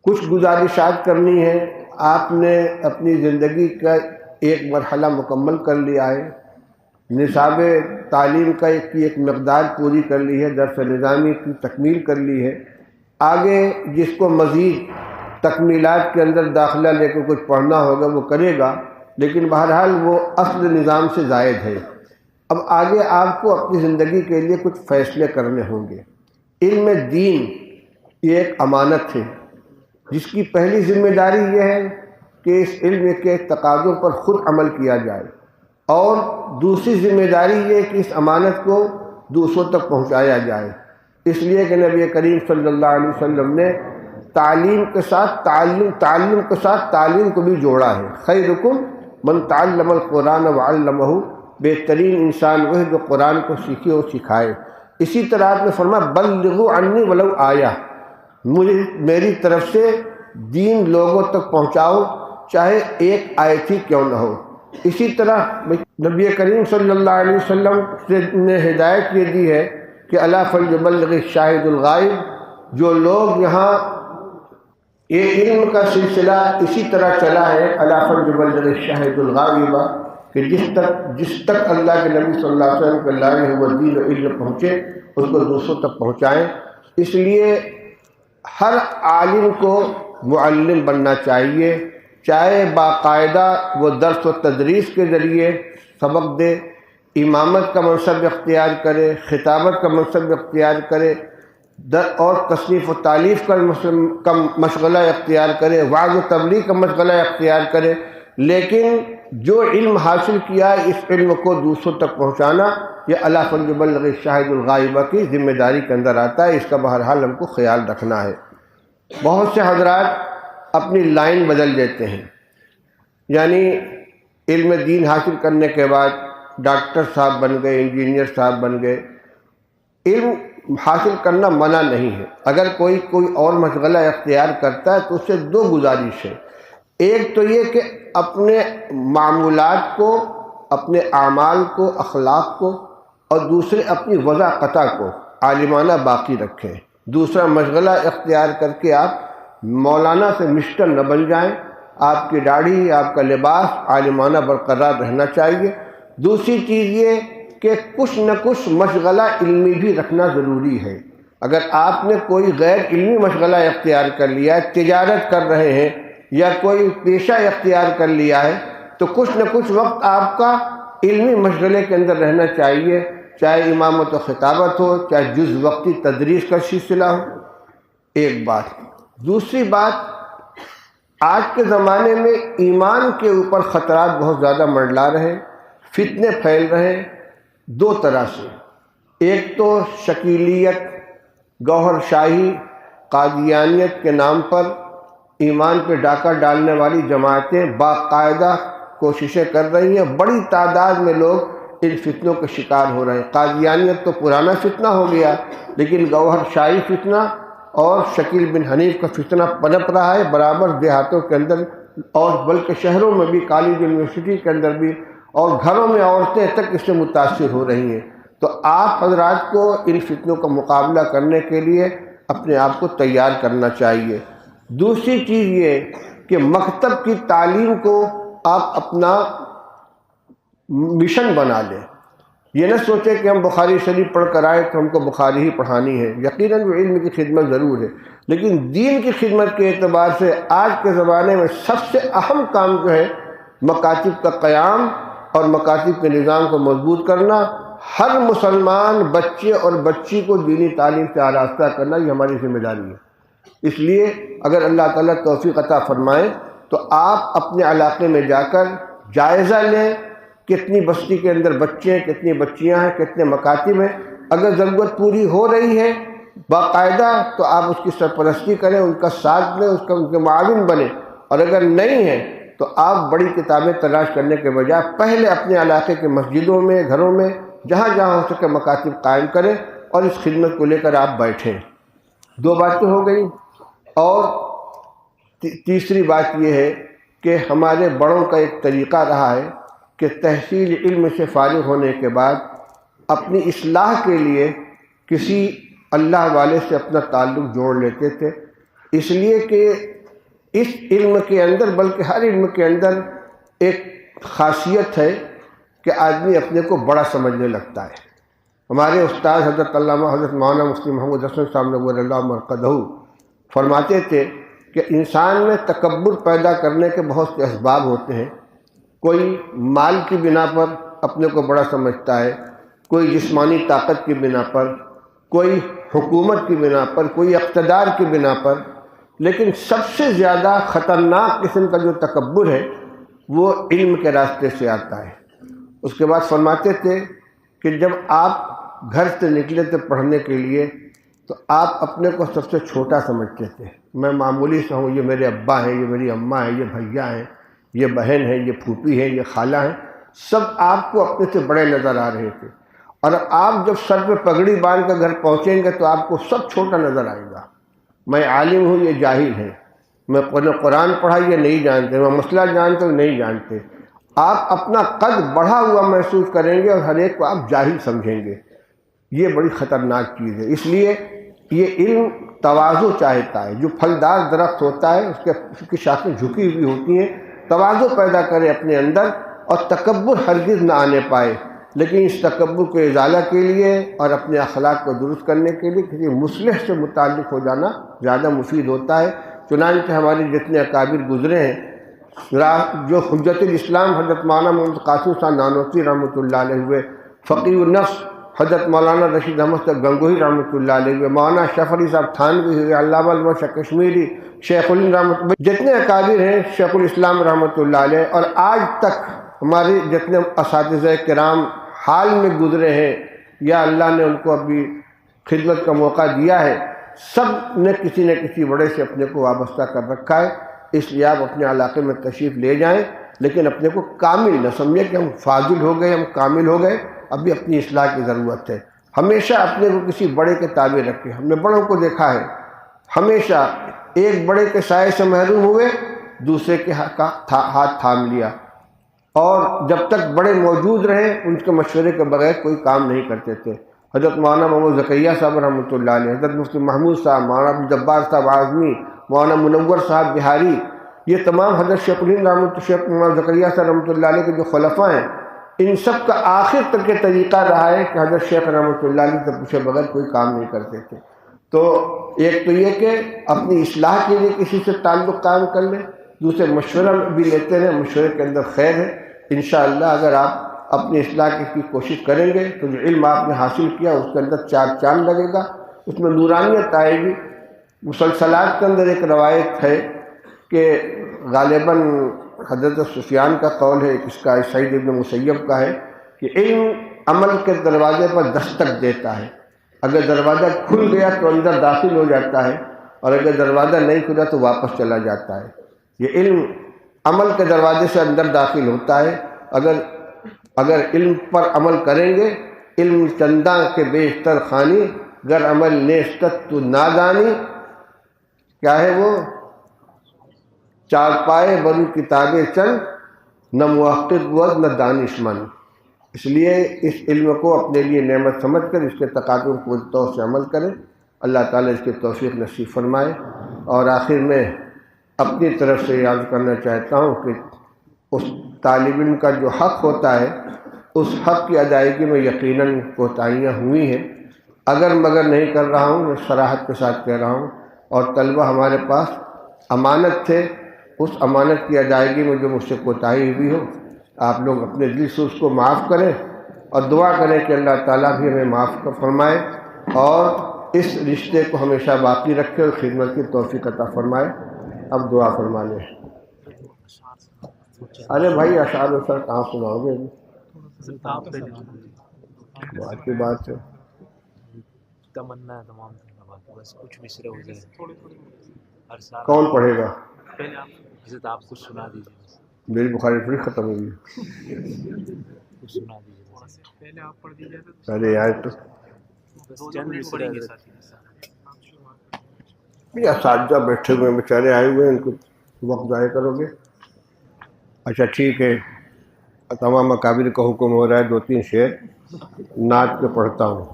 کچھ گزارشات کرنی ہے. آپ نے اپنی زندگی کا ایک مرحلہ مکمل کر لیا ہے، نصاب تعلیم کا ایک مقدار پوری کر لی ہے، درس نظامی کی تکمیل کر لی ہے. آگے جس کو مزید تکمیلات کے اندر داخلہ لے کے کچھ پڑھنا ہوگا وہ کرے گا، لیکن بہرحال وہ اصل نظام سے زائد ہے. اب آگے آپ کو اپنی زندگی کے لیے کچھ فیصلے کرنے ہوں گے. علم دین یہ ایک امانت ہے جس کی پہلی ذمہ داری یہ ہے کہ اس علم کے تقاضوں پر خود عمل کیا جائے، اور دوسری ذمہ داری یہ ہے کہ اس امانت کو دوسروں تک پہنچایا جائے. اس لیے کہ نبی کریم صلی اللہ علیہ وسلم نے تعلیم کے ساتھ تعلیم کے ساتھ تعلیم کو بھی جوڑا ہے. خیرکم من تعلم القرآن وعلمہ، بہترین انسان وہ ہے جو قرآن کو سیکھے اور سکھائے. اسی طرح آپ نے فرمایا بلغوا عنی ولو آیہ، میری طرف سے دین لوگوں تک پہنچاؤ چاہے ایک آیت ہی کیوں نہ ہو. اسی طرح نبی کریم صلی اللہ علیہ وسلم نے ہدایت یہ دی ہے کہ الا فلیبلغ الشاہد الغائب. جو لوگ یہاں یہ علم کا سلسلہ اسی طرح چلا ہے الا فلیبلغ الشاہد الغائب، کہ جس تک اللہ کے نبی صلی اللہ علیہ وسلم کے لائے وہ دین و علم پہنچے اس کو دوسروں تک پہنچائیں. اس لیے ہر عالم کو معلم بننا چاہیے، چاہے باقاعدہ وہ درس و تدریس کے ذریعے سبق دے، امامت کا منصب اختیار کرے، خطابت کا منصب اختیار کرے، اور تصنیف و تالیف کا مشغلہ اختیار کرے، وعظ و تبلیغ کا مشغلہ اختیار کرے. لیکن جو علم حاصل کیا اس علم کو دوسروں تک پہنچانا یہ الا فلیبلغ الشاہد الغائبہ کی ذمہ داری کے اندر آتا ہے. اس کا بہرحال ہم کو خیال رکھنا ہے. بہت سے حضرات اپنی لائن بدل دیتے ہیں، یعنی علم دین حاصل کرنے کے بعد ڈاکٹر صاحب بن گئے، انجینئر صاحب بن گئے. علم حاصل کرنا منع نہیں ہے، اگر کوئی اور مشغلہ اختیار کرتا ہے تو اس سے دو گزارش ہے. ایک تو یہ کہ اپنے معمولات کو، اپنے اعمال کو، اخلاق کو، اور دوسرے اپنی وضاقتہ کو عالمانہ باقی رکھیں. دوسرا مشغلہ اختیار کر کے آپ مولانا سے مسٹر نہ بن جائیں. آپ کی داڑھی، آپ کا لباس عالمانہ برقرار رہنا چاہیے. دوسری چیز یہ کہ کچھ نہ کچھ مشغلہ علمی بھی رکھنا ضروری ہے. اگر آپ نے کوئی غیر علمی مشغلہ اختیار کر لیا ہے، تجارت کر رہے ہیں یا کوئی پیشہ اختیار کر لیا ہے، تو کچھ نہ کچھ وقت آپ کا علمی مشغلے کے اندر رہنا چاہیے، چاہے امامت و خطابت ہو، چاہے جز وقتی تدریس کا سلسلہ ہو. ایک بات. دوسری بات، آج کے زمانے میں ایمان کے اوپر خطرات بہت زیادہ منڈلا رہے، فتنے پھیل رہے دو طرح سے. ایک تو شکیلیت، گوہر شاہی، قادیانیت کے نام پر ایمان پہ ڈاکہ ڈالنے والی جماعتیں باقاعدہ کوششیں کر رہی ہیں. بڑی تعداد میں لوگ ان فتنوں کے شکار ہو رہے ہیں. قادیانیت تو پرانا فتنہ ہو گیا، لیکن گوہر شاہی فتنہ اور شکیل بن حنیف کا فتنہ پنپ رہا ہے برابر دیہاتوں کے اندر، اور بلکہ شہروں میں بھی، کالج یونیورسٹی کے اندر بھی، اور گھروں میں عورتیں تک اس سے متاثر ہو رہی ہیں. تو آپ حضرات کو ان فتنوں کا مقابلہ کرنے کے لیے اپنے آپ کو تیار کرنا چاہیے. دوسری چیز یہ کہ مکتب کی تعلیم کو آپ اپنا مشن بنا لیں. یہ نہ سوچیں کہ ہم بخاری شریف پڑھ کر آئے تو ہم کو بخاری ہی پڑھانی ہے. یقیناً وہ علم کی خدمت ضرور ہے، لیکن دین کی خدمت کے اعتبار سے آج کے زمانے میں سب سے اہم کام جو ہے مکاتب کا قیام اور مکاتب کے نظام کو مضبوط کرنا. ہر مسلمان بچے اور بچی کو دینی تعلیم سے آراستہ کرنا یہ ہماری ذمہ داری ہے. اس لیے اگر اللہ تعالیٰ توفیق عطا فرمائے تو آپ اپنے علاقے میں جا کر جائزہ لیں، کتنی بستی کے اندر بچے ہیں، کتنی بچیاں ہیں، کتنے مکاتب ہیں. اگر ضرورت پوری ہو رہی ہے باقاعدہ تو آپ اس کی سرپرستی کریں، ان کا ساتھ دیں، ان کے معاون بنیں. اور اگر نہیں ہے تو آپ بڑی کتابیں تلاش کرنے کے بجائے پہلے اپنے علاقے کے مسجدوں میں، گھروں میں، جہاں جہاں ہو سکے مکاتب قائم کریں اور اس خدمت کو لے کر آپ بیٹھیں. دو باتیں ہو گئیں. اور تیسری بات یہ ہے کہ ہمارے بڑوں کا ایک طریقہ رہا ہے کہ تحصیل علم سے فارغ ہونے کے بعد اپنی اصلاح کے لیے کسی اللہ والے سے اپنا تعلق جوڑ لیتے تھے، اس لیے کہ اس علم کے اندر بلکہ ہر علم کے اندر ایک خاصیت ہے کہ آدمی اپنے کو بڑا سمجھنے لگتا ہے۔ ہمارے استاد حضرت علامہ حضرت مولانا مفتی محمود حسن صاحب نور اللہ مرقدہ فرماتے تھے کہ انسان میں تکبر پیدا کرنے کے بہت سے اسباب ہوتے ہیں۔ کوئی مال کی بنا پر اپنے کو بڑا سمجھتا ہے، کوئی جسمانی طاقت کی بنا پر، کوئی حکومت کی بنا پر، کوئی اقتدار کی بنا پر، لیکن سب سے زیادہ خطرناک قسم کا جو تکبر ہے وہ علم کے راستے سے آتا ہے۔ اس کے بعد فرماتے تھے کہ جب آپ گھر سے نکلے تھے پڑھنے کے لیے تو آپ اپنے کو سب سے چھوٹا سمجھتے تھے، میں معمولی سا ہوں، یہ میرے ابا ہیں، یہ میری اماں ہیں، یہ بھیا ہیں، یہ بہن ہیں، یہ پھوپھی ہیں، یہ خالہ ہیں، سب آپ کو اپنے سے بڑے نظر آ رہے تھے۔ اور آپ جب سر پہ پگڑی باندھ کر گھر پہنچیں گے تو آپ کو سب چھوٹا نظر آئے گا، میں عالم ہوں، یہ جاہل ہیں، میں قرآن پڑھا یہ نہیں جانتے، میں مسئلہ جانتے ہوں نہیں جانتے۔ آپ اپنا قد بڑھا ہوا محسوس کریں گے اور ہر ایک کو آپ جاہل سمجھیں گے۔ یہ بڑی خطرناک چیز ہے۔ اس لیے یہ علم تواضع چاہتا ہے۔ جو پھلدار درخت ہوتا ہے اس کی شاخیں جھکی ہوئی ہوتی ہیں، تواضع پیدا کرے اپنے اندر اور تکبر ہرگز نہ آنے پائے۔ لیکن اس تکبر کو ازالہ کے لیے اور اپنے اخلاق کو درست کرنے کے لیے کسی مصلح سے متعلق ہو جانا زیادہ مفید ہوتا ہے۔ چنانچہ ہمارے جتنے اکابر گزرے ہیں، جو حجت الاسلام حضرت مولانا محمد قاسم صاحب نانوتوی رحمۃ اللہ علیہ ہوئے، فقیہ النفس حضرت مولانا رشید احمد صاحب گنگوہی رحمۃ اللہ علیہ ہوئے، مولانا اشرف علی صاحب تھانوی ہوئے، علامہ المرشد کشمیری، شیخ الہند رحمۃ اللہ، جتنے اکابر ہیں شیخ الاسلام رحمۃ اللہ علیہ، اور آج تک ہمارے جتنے اساتذہ کرام حال میں گزرے ہیں یا اللہ نے ان کو ابھی خدمت کا موقع دیا ہے، سب نے کسی نہ کسی بڑے سے اپنے کو وابستہ کر رکھا ہے۔ اس لیے آپ اپنے علاقے میں تشریف لے جائیں، لیکن اپنے کو کامل نہ سمجھیں کہ ہم فاضل ہو گئے، ہم کامل ہو گئے، ابھی اپنی اصلاح کی ضرورت ہے۔ ہمیشہ اپنے کو کسی بڑے کے تابع رکھیں۔ ہم نے بڑوں کو دیکھا ہے، ہمیشہ ایک بڑے کے سائے سے محروم ہوئے، دوسرے کے ہاتھ تھام لیا، اور جب تک بڑے موجود رہے ان کے مشورے کے بغیر کوئی کام نہیں کرتے تھے۔ حضرت مولانا محمد زکریا صاحب رحمۃ اللہ علیہ، حضرت مفتی محمود صاحب، مولانا عبدالجبار صاحب اعظمی، مولانا منور صاحب بہاری، یہ تمام حضرت شیخ الہند رحمۃ شیخ محمد زکریا صاحب رحمۃ اللہ علیہ کے جو خلفاء ہیں، ان سب کا آخر تک کے طریقہ رہا ہے کہ حضرت شیخ رحمۃ اللہ علیہ سے پوچھے بغیر کوئی کام نہیں کرتے تھے۔ تو ایک تو یہ کہ اپنی اصلاح کے لیے کسی سے تعلق قائم کر لیں، دوسرے مشورہ بھی لیتے رہیں، مشورے کے اندر خیر ہے۔ انشاءاللہ اگر آپ اپنی اصلاح کی کوشش کریں گے تو جو علم آپ نے حاصل کیا اس کے اندر چار چاند لگے گا، اس میں نورانیت آئے گی۔ مسلسلات کے اندر ایک روایت ہے کہ غالباً حضرت سفیان کا قول ہے، اس کا سعید ابن مسیب کا ہے کہ علم عمل کے دروازے پر دستک دیتا ہے، اگر دروازہ کھل گیا تو اندر داخل ہو جاتا ہے، اور اگر دروازہ نہیں کھلا تو واپس چلا جاتا ہے۔ یہ علم عمل کے دروازے سے اندر داخل ہوتا ہے۔ اگر علم پر عمل کریں گے، علم چنداں کے بیشتر خانی، گر عمل نیستت تو نادانی، کیا ہے وہ؟ چار پائے برو کتابیں چند، نہ محقق بود نہ دانش مند۔ اس لیے اس علم کو اپنے لیے نعمت سمجھ کر اس کے تقاضوں کو طور سے عمل کریں۔ اللہ تعالیٰ اس کی توفیق نصیب فرمائے۔ اور آخر میں اپنی طرف سے یاد کرنا چاہتا ہوں کہ اس طالب علم کا جو حق ہوتا ہے، اس حق کی ادائیگی میں یقیناً کوتاہیاں ہوئی ہیں، اگر مگر نہیں کر رہا ہوں، میں صراحت کے ساتھ کہہ رہا ہوں، اور طلبہ ہمارے پاس امانت تھے، اس امانت کی ادائیگی میں جو مجھ سے کوتاہی ہوئی ہو، آپ لوگ اپنے دل سے اس کو معاف کریں اور دعا کریں کہ اللہ تعالیٰ بھی ہمیں معاف فرمائے اور اس رشتے کو ہمیشہ باقی رکھے اور خدمت کی توفیق عطا فرمائے۔ اب دعا فرما لیں۔ ارے بھائی اشعار و سر کہاں سناؤ گے؟ بات کی بات ہے، تمنا ہے تمام بس کچھ مصرے ہو جائے۔ کون پڑھے گا؟ پہلے حضرت آپ کچھ سنا دیجیے، میری بخاری تھوڑی ختم ہوئی، کچھ سنا دیجیے پہلے آپ پڑھ دیجیے۔ ارے یار تو بس چند مصرے یہ اساتذہ بیٹھے ہوئے بیچارے آئے ہوئے ہیں، ان کو وقت ضائع کرو گے؟ اچھا ٹھیک ہے، تمام اکابر کا حکم ہو رہا ہے، 2-3 شعر نعت کے پڑھتا ہوں۔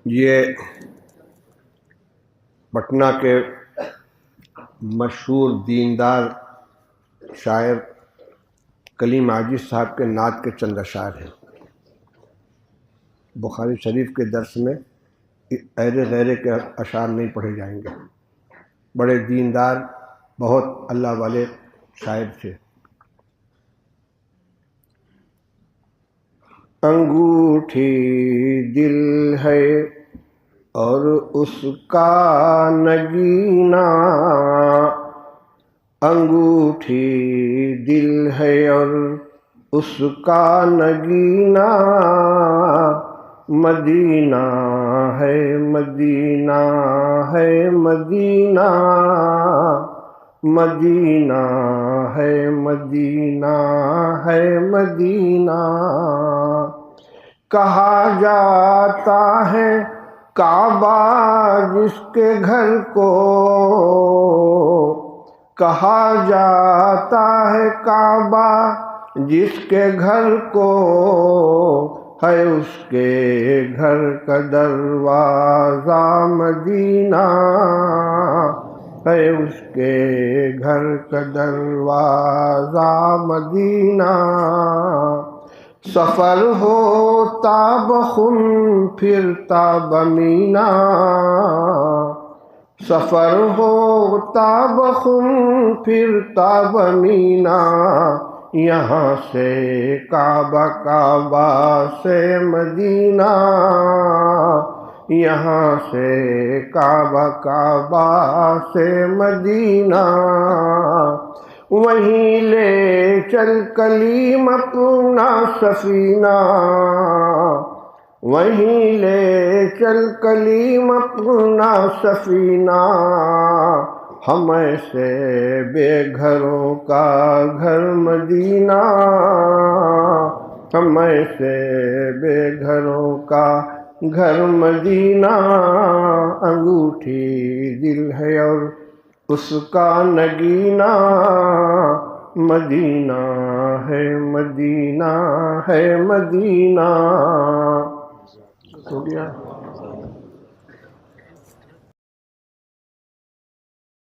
یہ پٹنہ کے مشہور دیندار شاعر کلیم عاجز صاحب کے نعت کے چند اشعار ہیں. بخاری شریف کے درس میں ایرے غیرے کے اشعار نہیں پڑھے جائیں گے. بڑے دیندار، بہت اللہ والے شاعر تھے. انگوٹھی دل ہے اور اس کا نگینہ، انگوٹھی دل ہے اور اس کا نگینہ، مدینہ ہے مدینہ ہے مدینہ، مدینہ ہے مدینہ ہے مدینہ. کہا جاتا ہے کعبہ جس کے گھر کو، کہا جاتا ہے کعبہ جس کے گھر کو، ہے اس کے گھر کا دروازہ مدینہ، ہے اس کے گھر کا دروازہ مدینہ. سفر ہوتا بخن پھرتا بمینا، سفر ہوتا بخن پھرتا بمینا، یہاں سے کعبہ کعبہ سے مدینہ، یہاں سے کعبہ کعبہ سے مدینہ. وہیں لے چل کلیم اپنا سفینہ، وہیں لے چل کلیم اپنا سفینہ، ہم ایسے بے گھروں کا گھر مدینہ، ہم ایسے بے گھروں کا گھر مدینہ. انگوٹھی دل ہے اور اس کا نگینہ، مدینہ ہے مدینہ ہے مدینہ. ہو گیا.